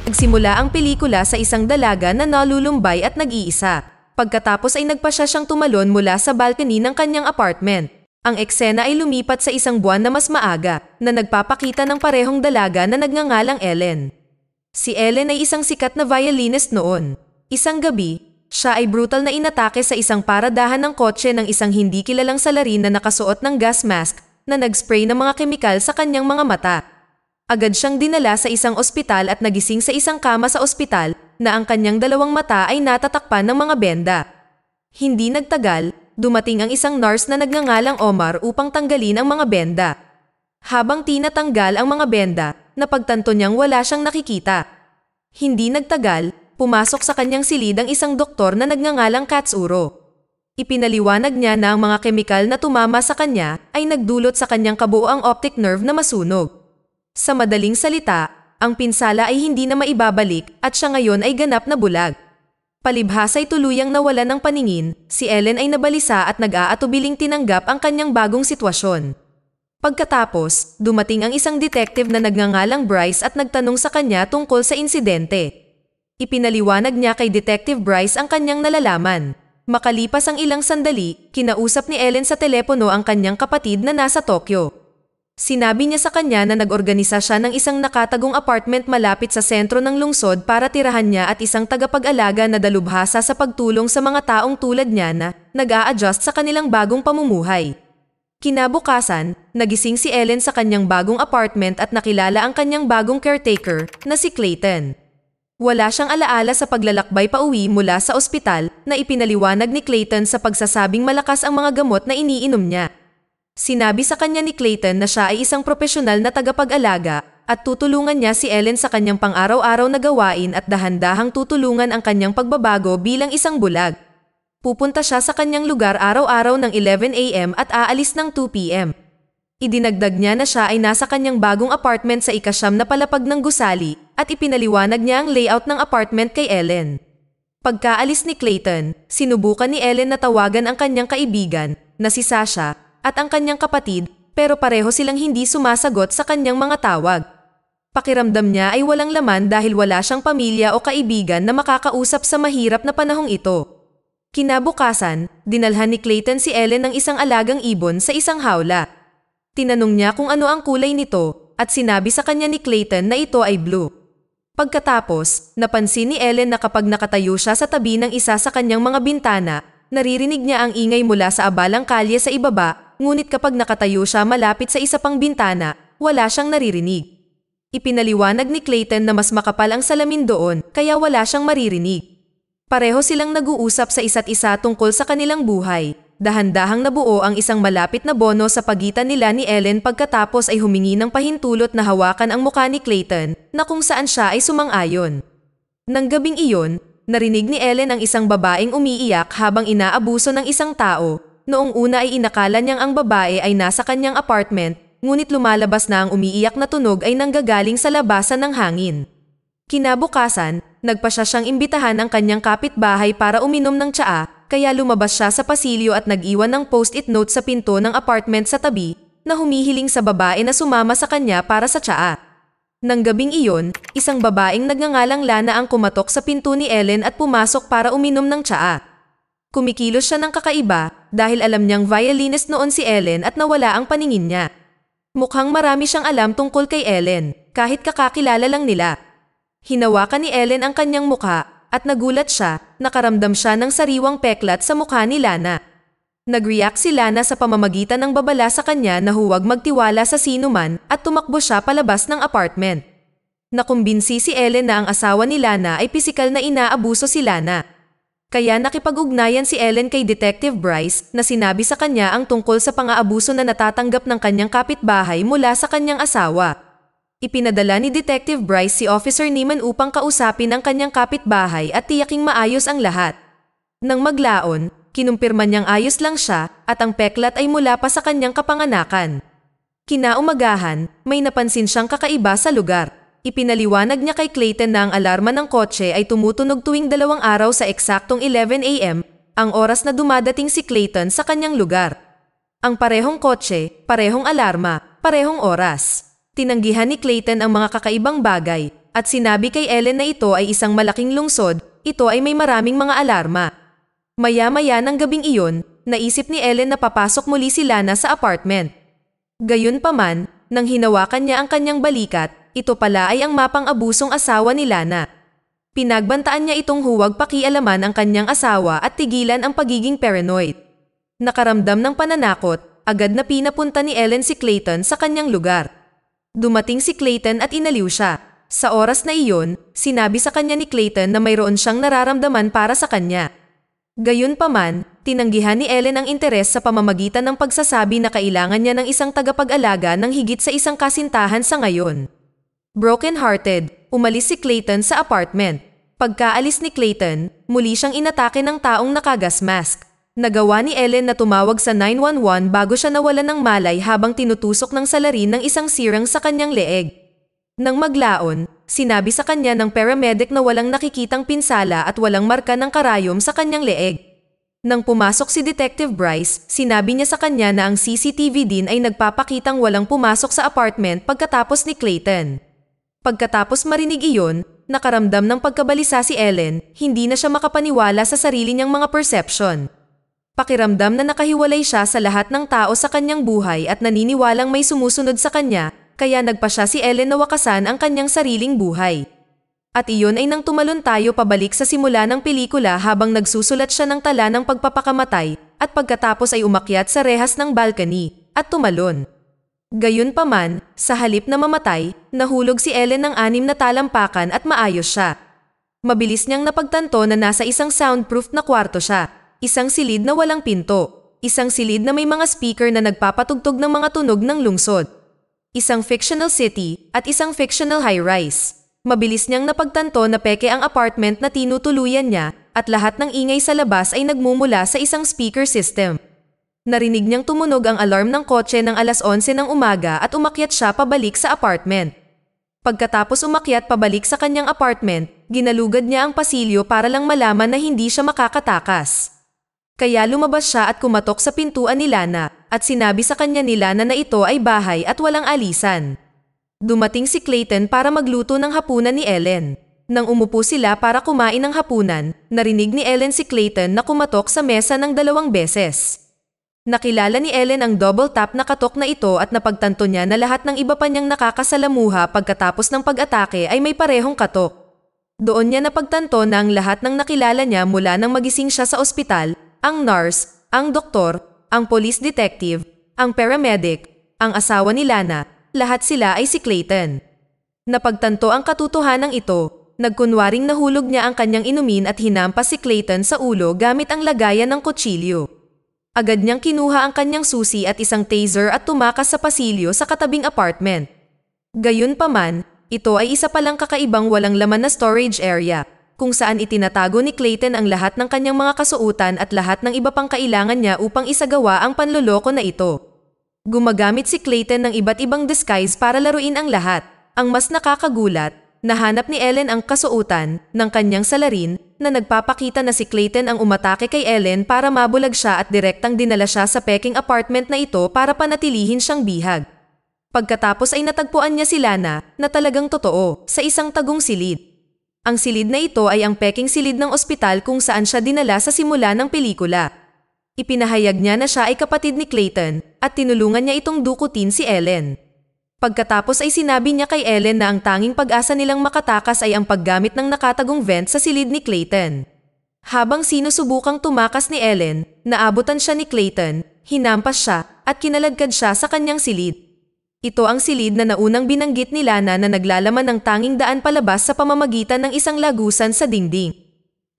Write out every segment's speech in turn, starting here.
Nagsimula ang pelikula sa isang dalaga na nalulumbay at nag-iisa. Pagkatapos ay nagpasya siyang tumalon mula sa balcony ng kanyang apartment. Ang eksena ay lumipat sa isang buwan na mas maaga, na nagpapakita ng parehong dalaga na nagngangalang Ellen. Si Ellen ay isang sikat na violinist noon. Isang gabi, siya ay brutal na inatake sa isang paradahan ng kotse ng isang hindi kilalang salarin na nakasuot ng gas mask na nag-spray ng mga kemikal sa kanyang mga mata. Agad siyang dinala sa isang ospital at nagising sa isang kama sa ospital na ang kanyang dalawang mata ay natatakpan ng mga benda. Hindi nagtagal, dumating ang isang nurse na nagngangalang Omar upang tanggalin ang mga benda. Habang tinatanggal ang mga benda, napagtanto niyang wala siyang nakikita. Hindi nagtagal, pumasok sa kanyang silid ang isang doktor na nagngangalang Katsuro. Ipinaliwanag niya na ang mga kemikal na tumama sa kanya ay nagdulot sa kanyang kabuoang optic nerve na masunog. Sa madaling salita, ang pinsala ay hindi na maibabalik at siya ngayon ay ganap na bulag. Palibhas ay tuluyang nawalan ng paningin, si Ellen ay nabalisa at nag-aatubiling tinanggap ang kanyang bagong sitwasyon. Pagkatapos, dumating ang isang detective na nagngangalang Bryce at nagtanong sa kanya tungkol sa insidente. Ipinaliwanag niya kay Detective Bryce ang kanyang nalalaman. Makalipas ang ilang sandali, kinausap ni Ellen sa telepono ang kanyang kapatid na nasa Tokyo. Sinabi niya sa kanya na nag-organisa siya ng isang nakatagong apartment malapit sa sentro ng lungsod para tirahan niya at isang tagapag-alaga na dalubhasa sa pagtulong sa mga taong tulad niya na nag-a-adjust sa kanilang bagong pamumuhay. Kinabukasan, nagising si Ellen sa kanyang bagong apartment at nakilala ang kanyang bagong caretaker na si Clayton. Wala siyang alaala sa paglalakbay pauwi mula sa ospital na ipinaliwanag ni Clayton sa pagsasabing malakas ang mga gamot na iniinom niya. Sinabi sa kanya ni Clayton na siya ay isang propesyonal na tagapag-alaga at tutulungan niya si Ellen sa kanyang pang-araw-araw na gawain at dahan-dahang tutulungan ang kanyang pagbabago bilang isang bulag. Pupunta siya sa kanyang lugar araw-araw ng 11 AM at aalis ng 2 PM. Idinagdag niya na siya ay nasa kanyang bagong apartment sa ika-9 na palapag ng gusali at ipinaliwanag niya ang layout ng apartment kay Ellen. Pagkaalis ni Clayton, sinubukan ni Ellen na tawagan ang kanyang kaibigan na si Sasha at ang kanyang kapatid, pero pareho silang hindi sumasagot sa kanyang mga tawag. Pakiramdam niya ay walang laman dahil wala siyang pamilya o kaibigan na makakausap sa mahirap na panahong ito. Kinabukasan, dinalhan ni Clayton si Ellen ng isang alagang ibon sa isang hawla. Tinanong niya kung ano ang kulay nito at sinabi sa kanya ni Clayton na ito ay blue. Pagkatapos, napansin ni Ellen na kapag nakatayo siya sa tabi ng isa sa kanyang mga bintana, naririnig niya ang ingay mula sa abalang kalye sa ibaba. Ngunit kapag nakatayo siya malapit sa isa pang bintana, wala siyang naririnig. Ipinaliwanag ni Clayton na mas makapal ang salamin doon, kaya wala siyang maririnig. Pareho silang nag-uusap sa isa't isa tungkol sa kanilang buhay. Dahan-dahang nabuo ang isang malapit na bono sa pagitan nila ni Ellen pagkatapos ay humingi ng pahintulot na hawakan ang mukha ni Clayton na kung saan siya ay sumang-ayon. Nang gabing iyon, narinig ni Ellen ang isang babaeng umiiyak habang inaabuso ng isang tao. Noong una ay inakala niyang ang babae ay nasa kanyang apartment, ngunit lumalabas na ang umiiyak na tunog ay nanggagaling sa labasan ng hangin. Kinabukasan, nagpasya siyang imbitahan ang kanyang kapitbahay para uminom ng tsaa, kaya lumabas siya sa pasilyo at nag-iwan ng post-it note sa pinto ng apartment sa tabi na humihiling sa babae na sumama sa kanya para sa tsaa. Nang gabing iyon, isang babaeng nagngangalang Lana ang kumatok sa pinto ni Ellen at pumasok para uminom ng tsaa. Kumikilos siya ng kakaiba dahil alam niyang violinist noon si Ellen at nawala ang paningin niya. Mukhang marami siyang alam tungkol kay Ellen, kahit kakakilala lang nila. Hinawakan ni Ellen ang kanyang mukha at nagulat siya, nakaramdam siya ng sariwang peklat sa mukha ni Lana. Nag-react si Lana sa pamamagitan ng babala sa kanya na huwag magtiwala sa sinuman at tumakbo siya palabas ng apartment. Nakumbinsi si Ellen na ang asawa ni Lana ay pisikal na inaabuso si Lana. Kaya nakipag-ugnayan si Ellen kay Detective Bryce na sinabi sa kanya ang tungkol sa pang-aabuso na natatanggap ng kanyang kapitbahay mula sa kanyang asawa. Ipinadala ni Detective Bryce si Officer Neiman upang kausapin ang kanyang kapitbahay at tiyaking maayos ang lahat. Nang maglaon, kinumpirma niyang ayos lang siya at ang peklat ay mula pa sa kanyang kapanganakan. Kinaumagahan, may napansin siyang kakaiba sa lugar. Ipinaliwanag niya kay Clayton na ang alarma ng kotse ay tumutunog tuwing 2 araw sa eksaktong 11 AM, ang oras na dumadating si Clayton sa kanyang lugar. Ang parehong kotse, parehong alarma, parehong oras. Tinanggihan ni Clayton ang mga kakaibang bagay, at sinabi kay Ellen na ito ay isang malaking lungsod, ito ay may maraming mga alarma. Maya-maya ng gabing iyon, naisip ni Ellen na papasok muli si Lana sa apartment. Gayunpaman, nang hinawakan niya ang kanyang balikat, ito pala ay ang mapang-abusong asawa ni Lana. Pinagbantaan niya itong huwag pakialaman ang kanyang asawa at tigilan ang pagiging paranoid. Nakaramdam ng pananakot, agad na pinapunta ni Ellen si Clayton sa kanyang lugar. Dumating si Clayton at inaliw siya. Sa oras na iyon, sinabi sa kanya ni Clayton na mayroon siyang nararamdaman para sa kanya. Gayunpaman, tinanggihan ni Ellen ang interes sa pamamagitan ng pagsasabi na kailangan niya ng isang tagapag-alaga ng higit sa isang kasintahan sa ngayon. Broken-hearted, umalis si Clayton sa apartment. Pagkaalis ni Clayton, muli siyang inatake ng taong nakagas mask. Nagawa ni Ellen na tumawag sa 911 bago siya nawalan ng malay habang tinutusok ng salarin ng isang sirang sa kanyang leeg. Nang maglaon, sinabi sa kanya ng paramedic na walang nakikitang pinsala at walang marka ng karayom sa kanyang leeg. Nang pumasok si Detective Bryce, sinabi niya sa kanya na ang CCTV din ay nagpapakitang walang pumasok sa apartment pagkatapos ni Clayton. Pagkatapos marinig iyon, nakaramdam ng pagkabalisa si Ellen, hindi na siya makapaniwala sa sarili niyang mga perception. Pakiramdam na nakahiwalay siya sa lahat ng tao sa kanyang buhay at naniniwalang may sumusunod sa kanya, kaya nagpa siya si Ellen na wakasan ang kanyang sariling buhay. At iyon ay nang tumalon tayo pabalik sa simula ng pelikula habang nagsusulat siya ng tala ng pagpapakamatay at pagkatapos ay umakyat sa rehas ng balcony at tumalon. Gayunpaman, sa halip na mamatay, nahulog si Ellen ng 6 na talampakan at maayos siya. Mabilis niyang napagtanto na nasa isang soundproof na kwarto siya, isang silid na walang pinto, isang silid na may mga speaker na nagpapatugtog ng mga tunog ng lungsod, isang fictional city at isang fictional high-rise. Mabilis niyang napagtanto na peke ang apartment na tinutuluyan niya at lahat ng ingay sa labas ay nagmumula sa isang speaker system. Narinig niyang tumunog ang alarm ng kotse ng alas 11 ng umaga at umakyat siya pabalik sa apartment. Pagkatapos umakyat pabalik sa kanyang apartment, ginalugad niya ang pasilyo para lang malaman na hindi siya makakatakas. Kaya lumabas siya at kumatok sa pintuan ni Lana at sinabi sa kanya ni Lana na ito ay bahay at walang alisan. Dumating si Clayton para magluto ng hapunan ni Ellen. Nang umupo sila para kumain ng hapunan, narinig ni Ellen si Clayton na kumatok sa mesa ng 2 beses. Nakilala ni Ellen ang double tap na katok na ito at napagtanto niya na lahat ng iba pa niyang nakakasalamuha pagkatapos ng pag-atake ay may parehong katok. Doon niya napagtanto na ang lahat ng nakilala niya mula nang magising siya sa ospital, ang nurse, ang doktor, ang police detective, ang paramedic, ang asawa ni Lana, lahat sila ay si Clayton. Napagtanto ang katotohanan ito, nagkunwaring nahulog niya ang kanyang inumin at hinampas si Clayton sa ulo gamit ang lagayan ng kutsilyo. Agad niyang kinuha ang kanyang susi at isang taser at tumakas sa pasilyo sa katabing apartment. Gayunpaman, ito ay isa palang kakaibang walang laman na storage area, kung saan itinatago ni Clayton ang lahat ng kanyang mga kasuotan at lahat ng iba pang kailangan niya upang isagawa ang panloloko na ito. Gumagamit si Clayton ng iba't ibang disguise para laruin ang lahat. Ang mas nakakagulat, nahanap ni Ellen ang kasuotan ng kanyang salarin na nagpapakita na si Clayton ang umatake kay Ellen para mabulag siya at direktang dinala siya sa peking apartment na ito para panatilihin siyang bihag. Pagkatapos ay natagpuan niya si Lana na talagang totoo sa isang tagong silid. Ang silid na ito ay ang peking silid ng ospital kung saan siya dinala sa simula ng pelikula. Ipinahayag niya na siya ay kapatid ni Clayton at tinulungan niya itong dukutin si Ellen. Pagkatapos ay sinabi niya kay Ellen na ang tanging pag-asa nilang makatakas ay ang paggamit ng nakatagong vent sa silid ni Clayton. Habang sinusubukang tumakas ni Ellen, naabutan siya ni Clayton, hinampas siya at kinaladkad siya sa kanyang silid. Ito ang silid na naunang binanggit ni Lana na naglalaman ng tanging daan palabas sa pamamagitan ng isang lagusan sa dingding.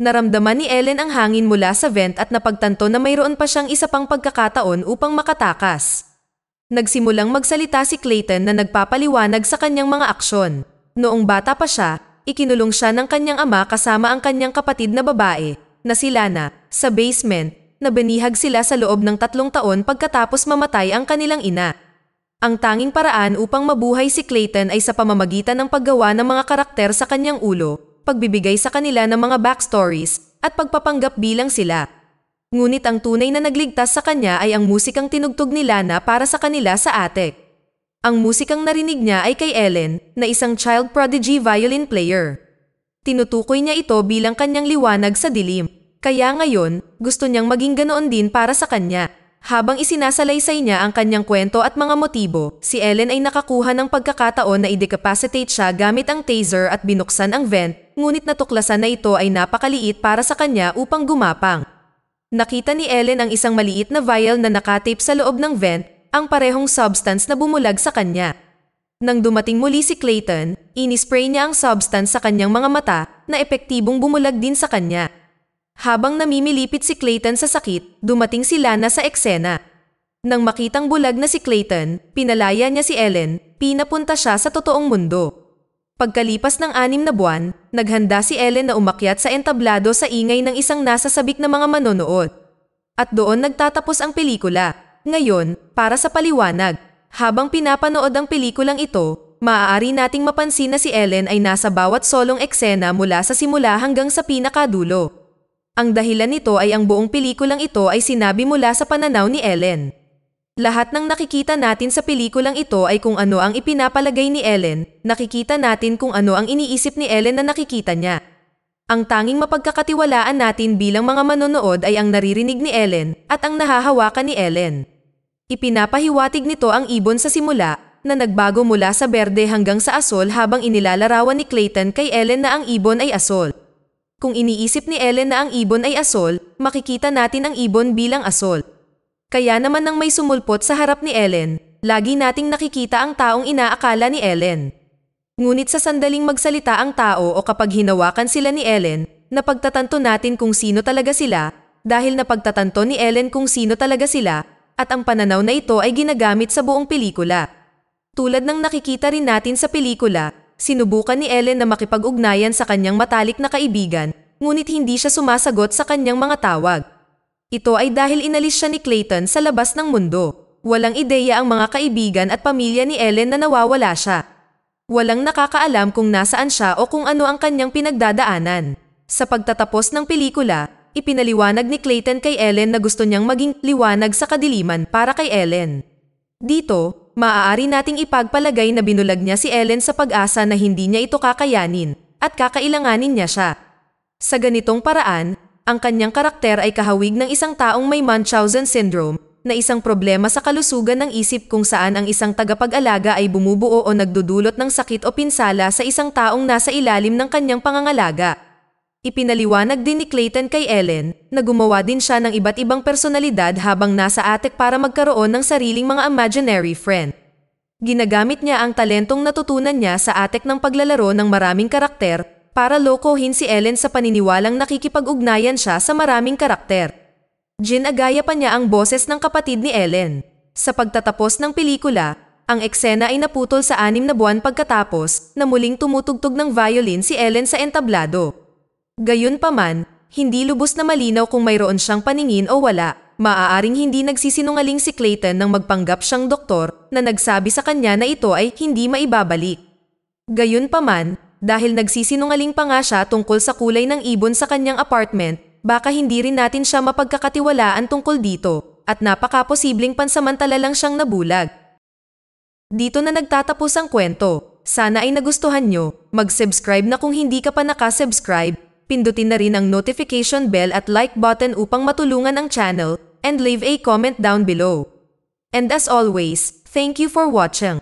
Naramdaman ni Ellen ang hangin mula sa vent at napagtanto na mayroon pa siyang isa pang pagkakataon upang makatakas. Nagsimulang magsalita si Clayton na nagpapaliwanag sa kanyang mga aksyon. Noong bata pa siya, ikinulong siya ng kanyang ama kasama ang kanyang kapatid na babae, na si Lana, sa basement, na binihag sila sa loob ng 3 taon pagkatapos mamatay ang kanilang ina. Ang tanging paraan upang mabuhay si Clayton ay sa pamamagitan ng paggawa ng mga karakter sa kanyang ulo, pagbibigay sa kanila ng mga backstories, at pagpapanggap bilang sila. Ngunit ang tunay na nagligtas sa kanya ay ang musikang tinugtog ni Lana para sa kanila sa attic. Ang musikang narinig niya ay kay Ellen, na isang child prodigy violin player. Tinutukoy niya ito bilang kanyang liwanag sa dilim. Kaya ngayon, gusto niyang maging ganoon din para sa kanya. Habang isinasalaysay niya ang kanyang kwento at mga motibo, si Ellen ay nakakuha ng pagkakataon na i-decapacitate siya gamit ang taser at binuksan ang vent, ngunit natuklasan na ito ay napakaliit para sa kanya upang gumapang. Nakita ni Ellen ang isang maliit na vial na nakatape sa loob ng vent, ang parehong substance na bumulag sa kanya. Nang dumating muli si Clayton, inispray niya ang substance sa kanyang mga mata na epektibong bumulag din sa kanya. Habang namimilipit si Clayton sa sakit, dumating si Lana sa eksena. Nang makitang bulag na si Clayton, pinalaya niya si Ellen, pinapunta siya sa totoong mundo. Pagkalipas ng 6 na buwan, naghanda si Ellen na umakyat sa entablado sa ingay ng isang nasasabik na mga manonood. At doon nagtatapos ang pelikula. Ngayon, para sa paliwanag, habang pinapanood ang pelikulang ito, maaari nating mapansin na si Ellen ay nasa bawat solong eksena mula sa simula hanggang sa pinakadulo. Ang dahilan nito ay ang buong pelikulang ito ay sinabi mula sa pananaw ni Ellen. Lahat ng nakikita natin sa pelikulang ito ay kung ano ang ipinapalagay ni Ellen, nakikita natin kung ano ang iniisip ni Ellen na nakikita niya. Ang tanging mapagkakatiwalaan natin bilang mga manonood ay ang naririnig ni Ellen at ang nahahawakan ni Ellen. Ipinapahiwatig nito ang ibon sa simula, na nagbago mula sa berde hanggang sa asol habang inilalarawan ni Clayton kay Ellen na ang ibon ay asol. Kung iniisip ni Ellen na ang ibon ay asol, makikita natin ang ibon bilang asol. Kaya naman nang may sumulpot sa harap ni Ellen, lagi nating nakikita ang taong inaakala ni Ellen. Ngunit sa sandaling magsalita ang tao o kapag hinawakan sila ni Ellen, napagtatanto natin kung sino talaga sila, dahil napagtatanto ni Ellen kung sino talaga sila, at ang pananaw na ito ay ginagamit sa buong pelikula. Tulad ng nakikita rin natin sa pelikula, sinubukan ni Ellen na makipag-ugnayan sa kanyang matalik na kaibigan, ngunit hindi siya sumasagot sa kanyang mga tawag. Ito ay dahil inalis siya ni Clayton sa labas ng mundo. Walang ideya ang mga kaibigan at pamilya ni Ellen na nawawala siya. Walang nakakaalam kung nasaan siya o kung ano ang kanyang pinagdadaanan. Sa pagtatapos ng pelikula, ipinaliwanag ni Clayton kay Ellen na gusto niyang maging liwanag sa kadiliman para kay Ellen. Dito, maaari nating ipagpalagay na binulag niya si Ellen sa pag-asa na hindi niya ito kakayanin at kakailanganin niya siya. Sa ganitong paraan, ang kanyang karakter ay kahawig ng isang taong may Munchausen syndrome, na isang problema sa kalusugan ng isip kung saan ang isang tagapag-alaga ay bumubuo o nagdudulot ng sakit o pinsala sa isang taong nasa ilalim ng kanyang pangangalaga. Ipinaliwanag din ni Clayton kay Ellen na gumawa din siya ng iba't ibang personalidad habang nasa attic para magkaroon ng sariling mga imaginary friend. Ginagamit niya ang talentong natutunan niya sa attic ng paglalaro ng maraming karakter para lokohin si Ellen sa paniniwalang nakikipag-ugnayan siya sa maraming karakter. Ginagaya pa niya ang boses ng kapatid ni Ellen. Sa pagtatapos ng pelikula, ang eksena ay naputol sa 6 na buwan pagkatapos na muling tumutugtog ng violin si Ellen sa entablado. Gayunpaman, hindi lubos na malinaw kung mayroon siyang paningin o wala. Maaaring hindi nagsisinungaling si Clayton nang magpanggap siyang doktor na nagsabi sa kanya na ito ay hindi maibabalik. Gayunpaman, dahil nagsisinungaling pa nga siya tungkol sa kulay ng ibon sa kanyang apartment, baka hindi rin natin siya mapagkakatiwalaan tungkol dito, at napaka-posibleng pansamantala lang siyang nabulag. Dito na nagtatapos ang kwento. Sana ay nagustuhan nyo. Mag-subscribe na kung hindi ka pa nakasubscribe. Pindutin na rin ang notification bell at like button upang matulungan ang channel, and leave a comment down below. And as always, thank you for watching.